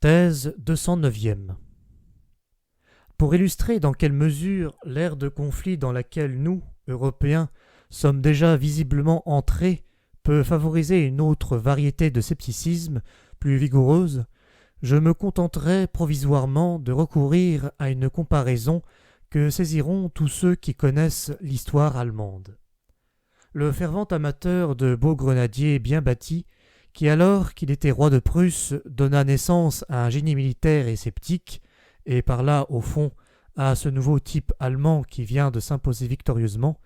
Thèse 209e. Pour illustrer dans quelle mesure l'ère de conflit dans laquelle nous, Européens, sommes déjà visiblement entrés peut favoriser une autre variété de scepticisme plus vigoureuse, je me contenterai provisoirement de recourir à une comparaison que saisiront tous ceux qui connaissent l'histoire allemande. Le fervent amateur de beaux grenadiers bien bâtis, qui alors qu'il était roi de Prusse donna naissance à un génie militaire et sceptique, et par là, au fond, à ce nouveau type allemand qui vient de s'imposer victorieusement,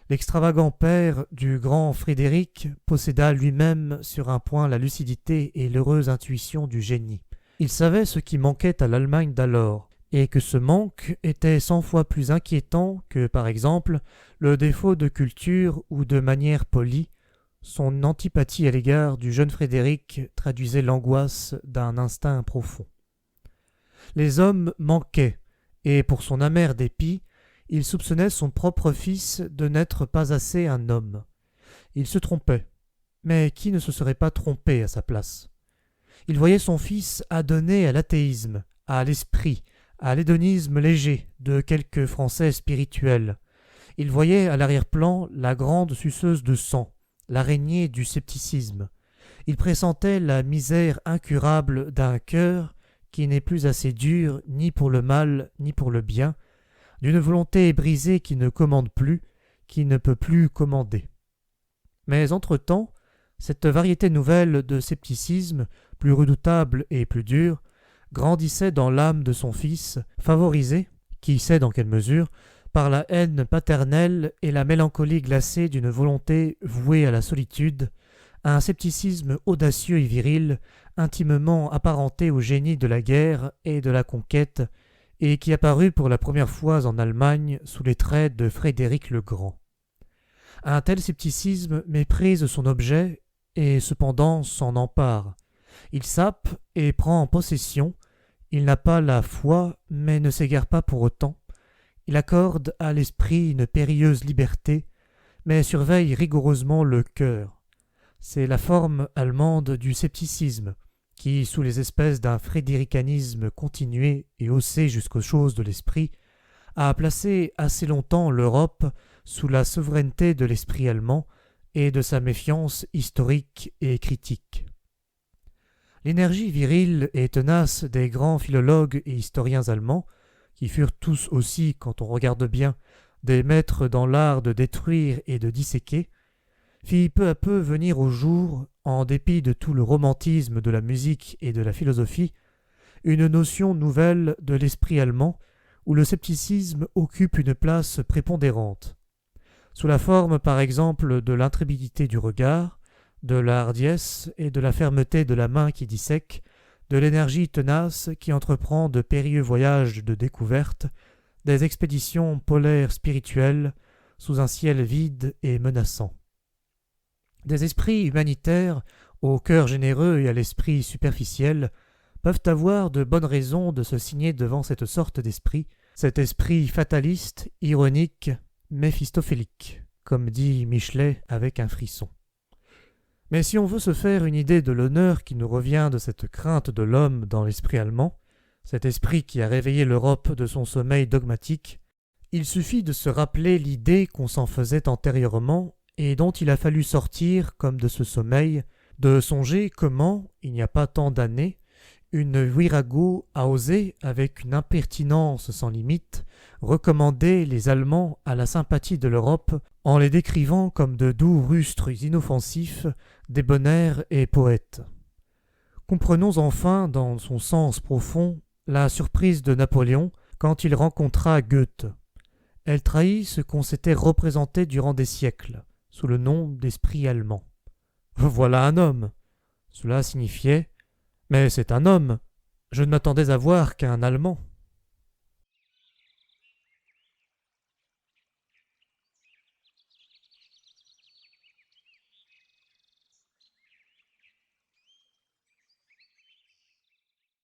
l'extravagant père du grand Frédéric posséda lui-même sur un point la lucidité et l'heureuse intuition du génie. Il savait ce qui manquait à l'Allemagne d'alors, et que ce manque était 100 fois plus inquiétant que, par exemple, le défaut de culture ou de manière polie. Son antipathie à l'égard du jeune Frédéric traduisait l'angoisse d'un instinct profond. Les hommes manquaient, et pour son amer dépit, il soupçonnait son propre fils de n'être pas assez un homme. Il se trompait, mais qui ne se serait pas trompé à sa place? Il voyait son fils adonné à l'athéisme, à l'esprit, à l'hédonisme léger de quelques Français spirituels. Il voyait à l'arrière-plan la grande suceuse de sang, l'araignée du scepticisme. Il pressentait la misère incurable d'un cœur qui n'est plus assez dur ni pour le mal ni pour le bien, d'une volonté brisée qui ne commande plus, qui ne peut plus commander. Mais entre-temps, cette variété nouvelle de scepticisme, plus redoutable et plus dure, grandissait dans l'âme de son fils, favorisée, qui sait dans quelle mesure, par la haine paternelle et la mélancolie glacée d'une volonté vouée à la solitude, un scepticisme audacieux et viril, intimement apparenté au génie de la guerre et de la conquête, et qui apparut pour la première fois en Allemagne sous les traits de Frédéric le Grand. Un tel scepticisme méprise son objet et cependant s'en empare. Il sape et prend en possession. Il n'a pas la foi, mais ne s'égare pas pour autant. Il accorde à l'esprit une périlleuse liberté, mais surveille rigoureusement le cœur. C'est la forme allemande du scepticisme, qui, sous les espèces d'un frédéricanisme continué et haussé jusqu'aux choses de l'esprit, a placé assez longtemps l'Europe sous la souveraineté de l'esprit allemand et de sa méfiance historique et critique. L'énergie virile et tenace des grands philologues et historiens allemands, qui furent tous aussi, quand on regarde bien, des maîtres dans l'art de détruire et de disséquer, fit peu à peu venir au jour, en dépit de tout le romantisme de la musique et de la philosophie, une notion nouvelle de l'esprit allemand, où le scepticisme occupe une place prépondérante. Sous la forme par exemple de l'intrépidité du regard, de la hardiesse et de la fermeté de la main qui dissèque, de l'énergie tenace qui entreprend de périlleux voyages de découverte, des expéditions polaires spirituelles sous un ciel vide et menaçant. Des esprits humanitaires, au cœur généreux et à l'esprit superficiel, peuvent avoir de bonnes raisons de se signer devant cette sorte d'esprit, cet esprit fataliste, ironique, méphistophélique, comme dit Michelet avec un frisson. Mais si on veut se faire une idée de l'honneur qui nous revient de cette crainte de l'homme dans l'esprit allemand, cet esprit qui a réveillé l'Europe de son sommeil dogmatique, il suffit de se rappeler l'idée qu'on s'en faisait antérieurement et dont il a fallu sortir comme de ce sommeil, de songer comment, il n'y a pas tant d'années, une virago a osé, avec une impertinence sans limite, recommander les Allemands à la sympathie de l'Europe en les décrivant comme de doux rustres inoffensifs, débonnaires et poètes. Comprenons enfin, dans son sens profond, la surprise de Napoléon quand il rencontra Goethe. Elle trahit ce qu'on s'était représenté durant des siècles, sous le nom d'esprit allemand. Voilà un homme. Cela signifiait « Mais c'est un homme. Je ne m'attendais à voir qu'un Allemand. »